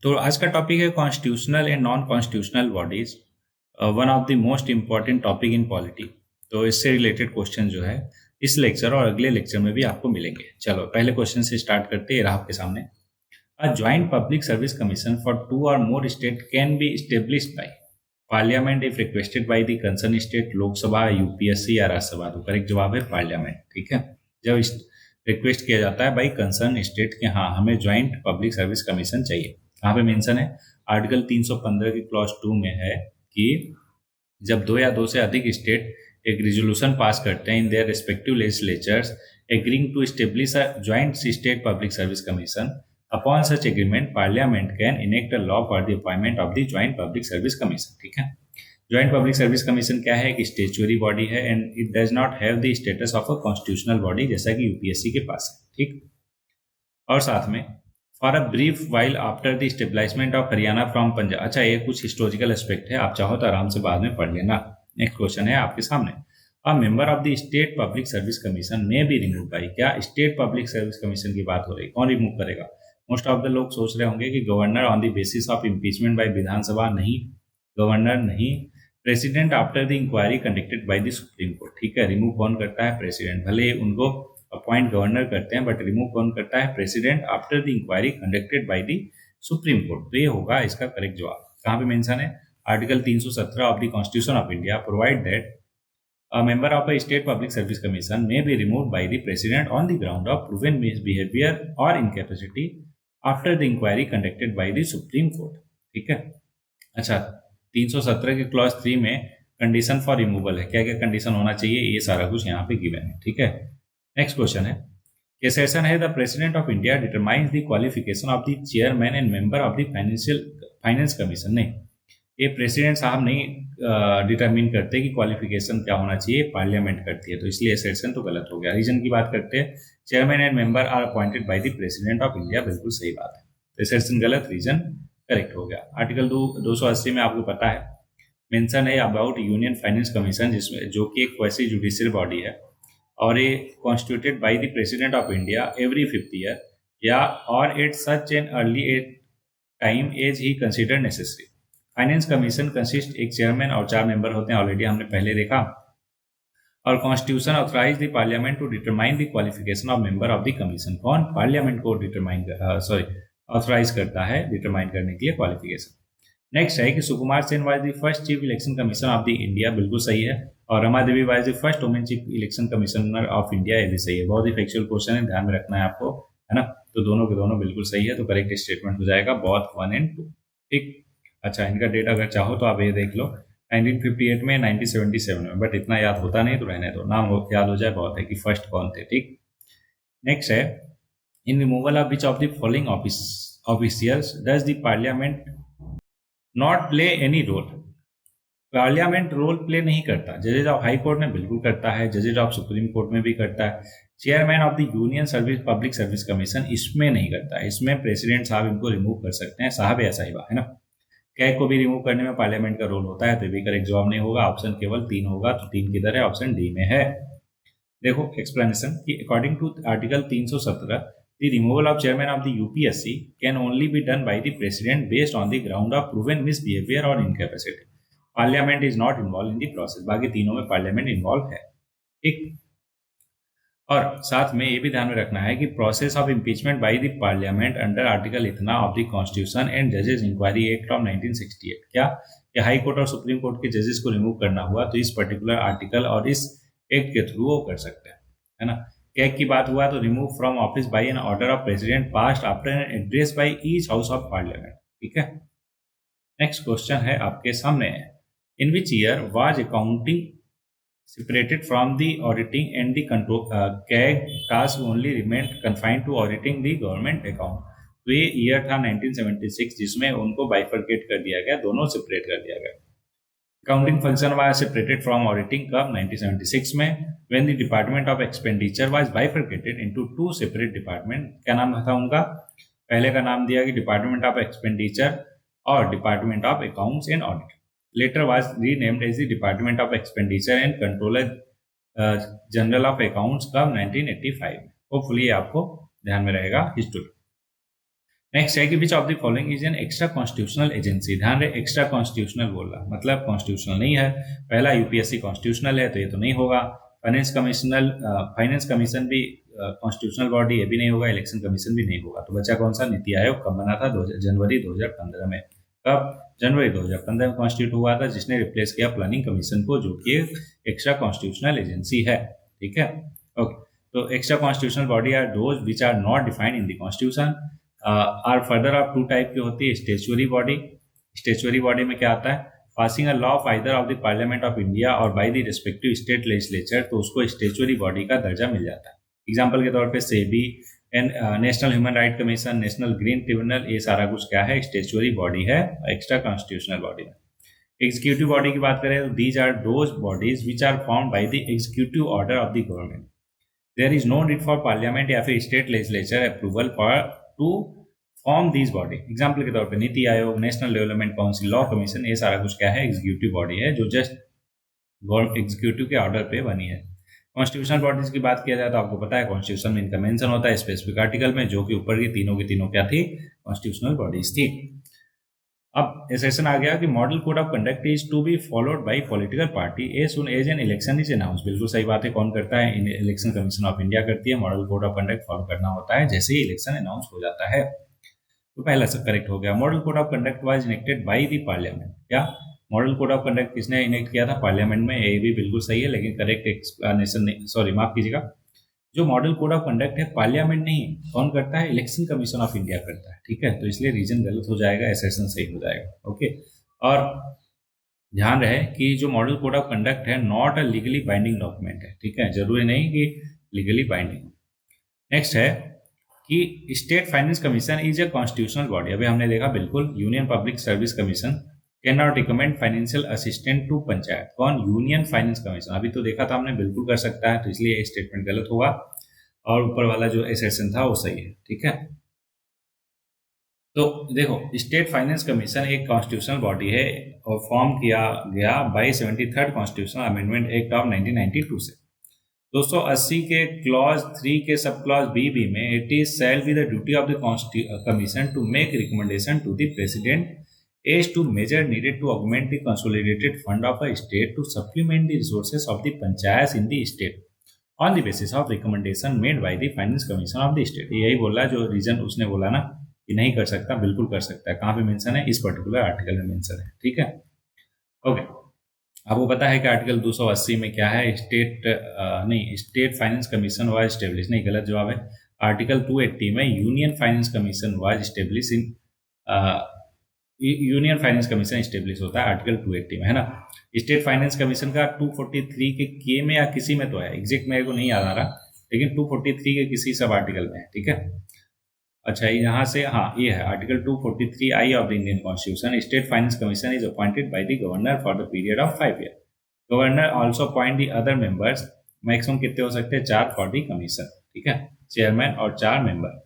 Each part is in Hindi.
तो आज का टॉपिक है constitutional and non constitutional bodies, one of the most important topic in polity. तो इससे रिलेटेड क्वेश्चन जो है इस लेक्चर और अगले लेक्चर में भी आपको मिलेंगे। चलो पहले क्वेश्चन से स्टार्ट करते हैं। रहा आपके सामने, a joint public service commission for 2 or more state can be established by parliament if requested by the concern state, Lok Sabha, UPSC या राज्यसभा। तो करेक्ट जवाब है पार्लियामेंट। ठीक है, जब रिक्वेस्ट किया जाता है बाई कंसर्न स्टेट कि हाँ हमें ज्वाइंट पब्लिक सर्विस कमीशन चाहिए। यहाँ पे मेंशन है आर्टिकल 315 की क्लॉज 2 में है कि जब 2 या 2 से अधिक स्टेट एक रिजोल्यूशन पास करते हैं in their respective legislatures agreeing to establish a joint state public service commission, upon such agreement parliament can enact a law for the appointment of the joint public service commission. ठीक है, ज्वाइंट पब्लिक सर्विस कमीशन क्या है? एक स्टेचुअरी बॉडी है and it does not have the status of a constitutional body, जैसा कि यूपीएससी के पास है। ठीक, और साथ में for a brief while after the establishment of Haryana from Punjab. अच्छा, ये कुछ हिस्टोरिकल एस्पेक्ट है, आप चाहो तो आराम से बाद में पढ़ लेना। नेक्स्ट क्वेश्चन है आपके सामने, a member of the state public service commission में बी रिमूव बाई। क्या स्टेट पब्लिक सर्विस कमीशन की बात हो रही? कौन रिमूव करेगा? मोस्ट ऑफ द लोग सोच रहे होंगे कि governor on the basis of impeachment by विधानसभा। नहीं, गवर्नर नहीं, president after the inquiry conducted by the supreme court. ठीक है, रिमूव कौन करता है? प्रेसिडेंट। भले उनको अपॉइंट गवर्नर करते हैं बट रिमूव कौन करता है? President after the inquiry conducted by the supreme court. तो ये होगा इसका करेक्ट जवाब। कहाँ पे मेंशन है? Article 317 of the constitution of India provide that a member of a state public service commission may be removed by the president on the ground of proven misbehavior or incapacity after the inquiry conducted by the supreme court। ठीक है, अच्छा 317 के क्लॉज 3 में कंडीशन फॉर रिमूवल है, क्या क्या कंडीशन होना चाहिए, ये सारा कुछ यहाँ पे गिवन है। ठीक है, नेक्स्ट क्वेश्चन है, ये सेशन है the president of India determines the qualification of the chairman and member of the finance commission. नहीं, ये प्रेसिडेंट साहब नहीं डिटरमिन करते कि क्वालिफिकेशन क्या होना चाहिए, पार्लियामेंट करती है। तो इसलिए सेशन तो गलत हो गया। रीजन की बात करते हैं, chairman and member are appointed by the president of India. बिल्कुल सही बात है, तो सेशन गलत, रीजन करेक्ट हो गया। आर्टिकल 280 में आपको पता है मेंशन है अबाउट यूनियन फाइनेंस कमीशन, जिसमें जो कि एक क्वासी जुडिशियल बॉडी है और ये constituted by the president of India every 5th year या और at such an early time as he consider necessary. Finance commission consist एक चेयरमैन और 4 मेंबर होते हैं, ऑलरेडी हमने पहले देखा। और constitution authorise the parliament to determine the qualification of member of the commission. कौन? पार्लियामेंट को ऑथराइज करता है डिटरमाइन करने के लिए क्वालिफिकेशन। नेक्स्ट है कि Sukumar Sen was the first chief election commission of the India. बिल्कुल सही है। और Rama Devi was the first women chief election commissioner of India. ये भी सही है। बहुत ही फैक्चुअल क्वेश्चन है, ध्यान में रखना है आपको, है ना। तो दोनों के दोनों बिल्कुल सही है, तो करेक्ट स्टेटमेंट हो जाएगा बोथ 1 and 2। ठीक, अच्छा इनका डेट अगर चाहो तो आप ये देख लो, 1958 में, 1977 में, बट इतना याद होता नहीं तो रहने दो, नाम याद हो जाए बहुत है कि फर्स्ट कौन थे। ठीक, नेक्स्ट है, in removal of which of the following officials does the parliament not play any role. Parliament role play नहीं करता। जजेज ऑफ हाई कोर्ट में बिल्कुल करता है, जजेज ऑफ सुप्रीम कोर्ट में भी करता है। Chairman of the union service public service commission इसमें नहीं करता है, इसमें प्रेसिडेंट साहब इनको रिमूव कर सकते हैं, साहब या साहिबा, है ना। कैग को भी रिमूव करने में पार्लियामेंट का रोल होता है, तो भी करेक्ट जवाब नहीं होगा। ऑप्शन केवल 3 होगा, तो 3 किधर है? ऑप्शन डी में है। देखो एक्सप्लेनेशन कि according to article 317 the removal of chairman of the UPSC can only be done by the president based on the ground of proven misbehaviour और incapacity. Parliament is not involve in the process. बाकी तीनों में पार्लियामेंट इन्वॉल्व है। ठीक, और साथ में ये भी ध्यान में रखना है कि process of impeachment by the parliament under article इतना ऑफ द कॉन्स्टिट्यूशन एंड जजेस इंक्वायरी एक्ट ऑफ 1968। क्या कि हाई कोर्ट और सुप्रीम कोर्ट के जजेस को रिमूव करना हुआ तो इस पर्टिकुलर आर्टिकल और इस एक्ट के थ्रू वो कर सकते हैं, है ना। कैग की बात हुआ तो remove from office by an order of president passed after an address by each house of parliament. ठीक है, नेक्स्ट क्वेश्चन है आपके सामने, in which year was accounting separated from the auditing and the control, CAG task only remained confined to auditing the government account। तो ये ईयर था 1976 जिसमें उनको बाइफरकेट कर दिया गया, दोनों सेपरेट कर दिया गया। Accounting function was separated from auditing कब? 1976 में, when the department of expenditure was bifurcated into 2 separate department. क्या नाम था उनका? पहले का नाम दिया कि डिपार्टमेंट ऑफ एक्सपेंडिचर और department of accounts and audit. Later was renamed as the Department of Expenditure and Controller General of Accounts कब? 1985 में। होपफुली आपको ध्यान में रहेगा हिस्ट्री। नेक्स्ट है कि विच of the following is an extra constitutional agency. ध्यान रहे एक्स्ट्रा कॉन्स्टिट्यूशनल बोल रहा मतलब कॉन्स्टिट्यूशनल नहीं है। पहला यूपीएससी कॉन्स्टिट्यूशनल है तो ये तो नहीं होगा। फाइनेंस कमीशन भी कॉन्स्टिट्यूशनल बॉडी, ये भी नहीं होगा। इलेक्शन कमीशन भी नहीं होगा। तो बचा कौन सा? नीति आयोग कब बना था? जनवरी 2015 में। कब? जनवरी 2015 में कॉन्स्टिट्यूट हुआ था, जिसने रिप्लेस किया प्लानिंग कमीशन को, जो कि एक्स्ट्रा कॉन्स्टिट्यूशनल एजेंसी है। ठीक है, ओके। तो extra constitutional body are those which are not defined in the constitution. Are further of two type की होती है। स्टेचुअरी बॉडी, स्टेचुअरी बॉडी में क्या आता है? Passing a law of either of the parliament of India और by the respective state legislature, तो उसको स्टेचुअरी बॉडी का दर्जा मिल जाता है। एग्जाम्पल के तौर पे SEBI and national human right commission, national green tribunal, ये सारा कुछ क्या है? स्टेचुअरी बॉडी है एक्स्ट्रा कॉन्स्टिट्यूशनल बॉडी में। एग्जीक्यूटिव बॉडी की बात करें तो these are those bodies which are formed by the executive order of the government. There is no need for parliament या फिर state legislature approval for to form these body. Example के तौर पे Niti Aayog, national development council, law commission, ये सारा कुछ क्या है? एग्जीक्यूटिव बॉडी है, जो जस्ट एग्जीक्यूटिव के ऑर्डर पे बनी है। कॉन्स्टिट्यूशनल बॉडीज की बात किया जाए तो आपको पता है कॉन्स्टिट्यूशन में इनका मेंशन होता है स्पेसिफिक आर्टिकल में, जो कि ऊपर की तीनों क्या थी? कॉन्स्टिट्यूशनल बॉडीज थी। अब सेशन आ गया कि model code of conduct is to be followed by political party as soon as an election is announce. बिल्कुल सही बात है। कौन करता है? इलेक्शन कमीशन ऑफ इंडिया करती है। Model code of conduct follow करना होता है जैसे ही इलेक्शन अनाउंस हो जाता है। तो पहला सब करेक्ट हो गया। Model code of conduct was enacted by the parliament. क्या मॉडल कोड ऑफ कंडक्ट किसने इनेक्ट किया था? पार्लियामेंट में। ये भी बिल्कुल सही है, लेकिन करेक्ट एक्सप्लेनेशन नहीं, सॉरी माफ कीजिएगा। जो मॉडल कोड ऑफ कंडक्ट है पार्लियामेंट नहीं, कौन करता है? इलेक्शन कमीशन ऑफ इंडिया करता है। ठीक है, तो इसलिए रीजन गलत हो जाएगा, एसेशन सही हो जाएगा। ओके, और ध्यान रहे कि जो मॉडल कोड ऑफ कंडक्ट है not a legally binding document है। ठीक है, जरूरी नहीं कि लीगली बाइंडिंग। नेक्स्ट है कि state finance commission is a constitutional body. अभी हमने देखा बिल्कुल, union public service commission can not recommend financial assistant to panchayat. कौन? Union finance commission. अभी तो देखा था हमने, बिल्कुल कर सकता है, तो इसलिए स्टेटमेंट गलत होगा और ऊपर वाला जो एसेशन था वो सही है। ठीक है, तो देखो स्टेट फाइनेंस कमीशन एक कॉन्स्टिट्यूशनल बॉडी है और फॉर्म किया गया by 73rd constitutional amendment act of 1992 से। 280 के क्लॉज 3 के सब क्लॉज बी में it is shall be the duty of the commission to make recommendation to the president as to measure needed to augment the consolidated fund of a state to supplement the resources of the panchayats in the state on the basis of recommendation made by the finance commission of the state। यही बोला जो रीजन उसने बोला ना कि नहीं कर सकता, बिल्कुल कर सकता है। कहाँ पे मेंशन है? इस पर्टिकुलर आर्टिकल में मेंशन है। ठीक है, ओके। आपको पता है कि आर्टिकल 280 में क्या है? State finance commission was establish, नहीं गलत जवाब है। आर्टिकल 280 में union finance commission was establish in union finance commission establish होता है आर्टिकल 280 में, है ना। स्टेट फाइनेंस कमीशन का 243 के में या किसी में तो है, एग्जैक्ट मेरे को नहीं याद आ रहा, लेकिन 243 के किसी सब आर्टिकल में है। ठीक है, अच्छा यहाँ से, हाँ ये है article 243I of the Indian constitution. State finance commission is appointed by the governor for the period of 5 year. Governor also appoint the other members. Maximum कितने हो सकते हैं? 4 फॉर द कमीशन। ठीक है, चेयरमैन और 4 member.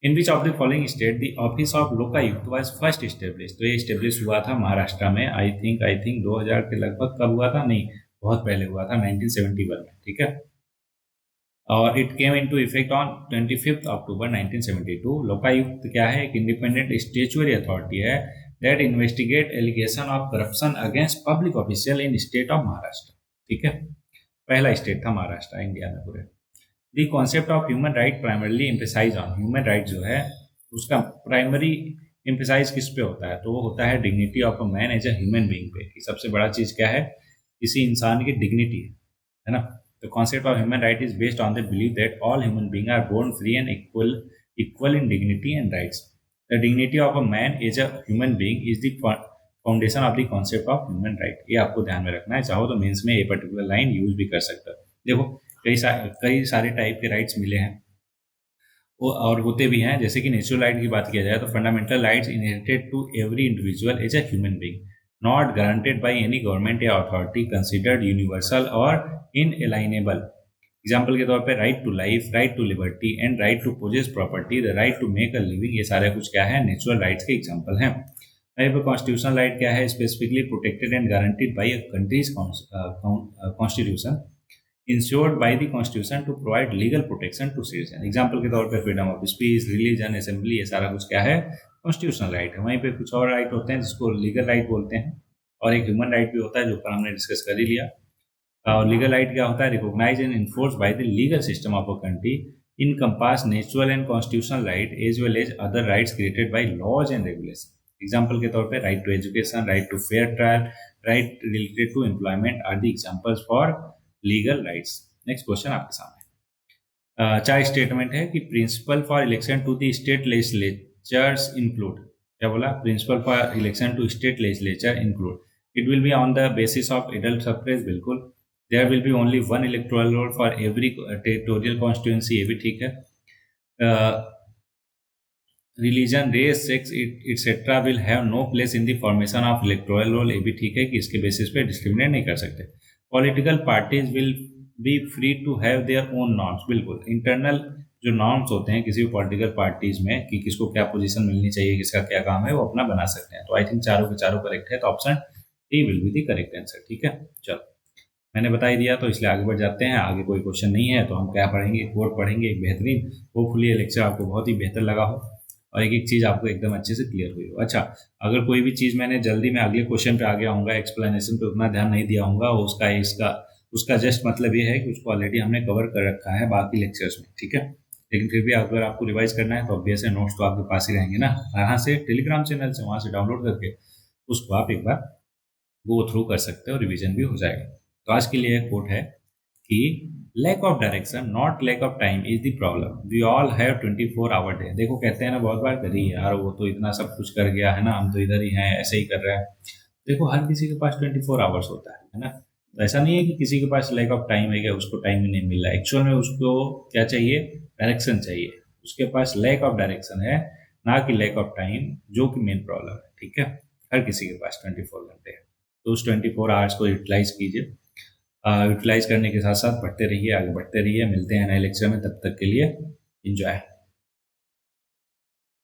In which of the following state the office of Lokayukta was first establish. तो ये स्टेब्लिश हुआ था महाराष्ट्र में। आई थिंक 2000 के लगभग। कब हुआ था? नहीं, बहुत पहले हुआ था, 1971 में। ठीक है, और it came into effect on 25 October 1972। Lokayukta क्या है? एक इंडिपेंडेंट स्टेचुअरी अथॉरिटी है that investigate allegation of corruption against public official in state of Maharashtra. ठीक है, पहला स्टेट था महाराष्ट्र इंडिया में पूरे। The concept of human right primarily emphasise on. Human right जो है उसका प्राइमरी एम्फेसाइज किस पे होता है? तो वो होता है dignity of a man as a human being पे। कि सबसे बड़ा चीज क्या है? किसी इंसान की डिग्निटी है ना। The concept of human right is based on the belief that all human beings are born free and equal in dignity and rights. The dignity of a man as a human being is the foundation of the concept of human right. ये आपको ध्यान में रखना है। चाहो तो मेंस में ये पर्टिकुलर लाइन यूज भी कर सकते हो। देखो कई सारे टाइप के राइट्स मिले हैं और होते भी हैं। जैसे कि नेचुरल राइट की बात किया जाए तो fundamental rights inherited to every individual as a human being, not granted by any government या authority, considered universal or inalienable. Example के तौर पे right to life, right to liberty and right to possess property, the right to make a living, ये सारे कुछ क्या है? नेचुरल राइट्स के एग्जाम्पल हैं। कॉन्स्टिट्यूशनल राइट क्या है? Specifically protected and guaranteed by a country's constitution ensured by the constitution to provide legal protection to citizen. Example के तौर पर freedom of speech, religion, assembly, ये सारा कुछ क्या है, कॉन्स्टिट्यूशनल राइट है। वहीं पे कुछ और राइट होते हैं जिसको लीगल राइट बोलते हैं, और एक ह्यूमन राइट भी होता है जो ऊपर हमने डिस्कस कर ही लिया। और लीगल राइट क्या होता है, recognise and enforce by the legal system of a country, encompass natural and constitutional right as well as other rights created by laws and regulations। Example के तौर पे right to education, right to fair trial, right related to employment are the examples for legal rights. Next question आपके सामने चार स्टेटमेंट है कि principle for election to the state legislatures include, क्या बोला, principle for election to state legislature include, it will be on the basis of adult suffrage, बिल्कुल। There will be only one electoral roll for every territorial constituency, ये भी ठीक है। Religion, race, sex, etc. will have no place in the formation of electoral roll, ये भी ठीक है कि इसके बेसिस पे डिस्क्रिमिनेट नहीं कर सकते। Political parties will be free to have their own norms, बिल्कुल। इंटरनल जो नॉर्म्स होते हैं किसी भी पॉलिटिकल पार्टीज में कि किसको क्या पोजीशन मिलनी चाहिए, किसका क्या काम है, वो अपना बना सकते हैं। तो आई थिंक चारों के चारों करेक्ट है, तो option D will be the correct answer. ठीक है, चलो मैंने बता ही दिया तो इसलिए आगे बढ़ जाते हैं। आगे कोई क्वेश्चन नहीं है तो हम क्या पढ़ेंगे, कोड पढ़ेंगे एक बेहतरीन। होपफुली ये लेक्चर आपको बहुत ही बेहतर लगा हो और एक एक चीज़ आपको एकदम अच्छे से क्लियर हुई हो। अच्छा, अगर कोई भी चीज़ मैंने जल्दी में अगले क्वेश्चन पे आ गया हूँगा, एक्सप्लेनेशन पे उतना ध्यान नहीं दिया हूँगा, उसका जस्ट मतलब ये है कि उसको ऑलरेडी हमने कवर कर रखा है बाकी लेक्चर्स में। ठीक है, लेकिन फिर भी अगर आपको रिवाइज करना है तो ऑब्वियस है नोट्स तो आपके पास ही रहेंगे ना, यहाँ से टेलीग्राम चैनल से, वहाँ से डाउनलोड करके उसको आप एक बार गो थ्रू कर सकते हो, रिविजन भी हो जाएगा। तो आज के लिए कोट है कि lack of direction not lack of time is the problem, we all have 24 hour day. देखो कहते हैं ना बहुत बार, करी यार वो तो इतना सब कुछ कर गया है ना, हम तो इधर ही हैं, ऐसे ही कर रहे हैं। देखो हर किसी के पास 24 आवर्स होता है ना। तो ऐसा नहीं है कि किसी के पास लैक ऑफ टाइम है, क्या उसको टाइम ही नहीं मिल रहा है। एक्चुअल में उसको क्या चाहिए, डायरेक्शन चाहिए। उसके पास लैक ऑफ डायरेक्शन है, ना कि लैक ऑफ टाइम, जो कि मेन प्रॉब्लम है। ठीक है, हर किसी के पास 24 घंटे है, तो उस 24 आवर्स को यूटिलाइज कीजिए। यूटिलाइज करने के साथ साथ पढ़ते रहिए, आगे बढ़ते रहिए। मिलते हैं नए लेक्चर में, तब तक के लिए एंजॉय।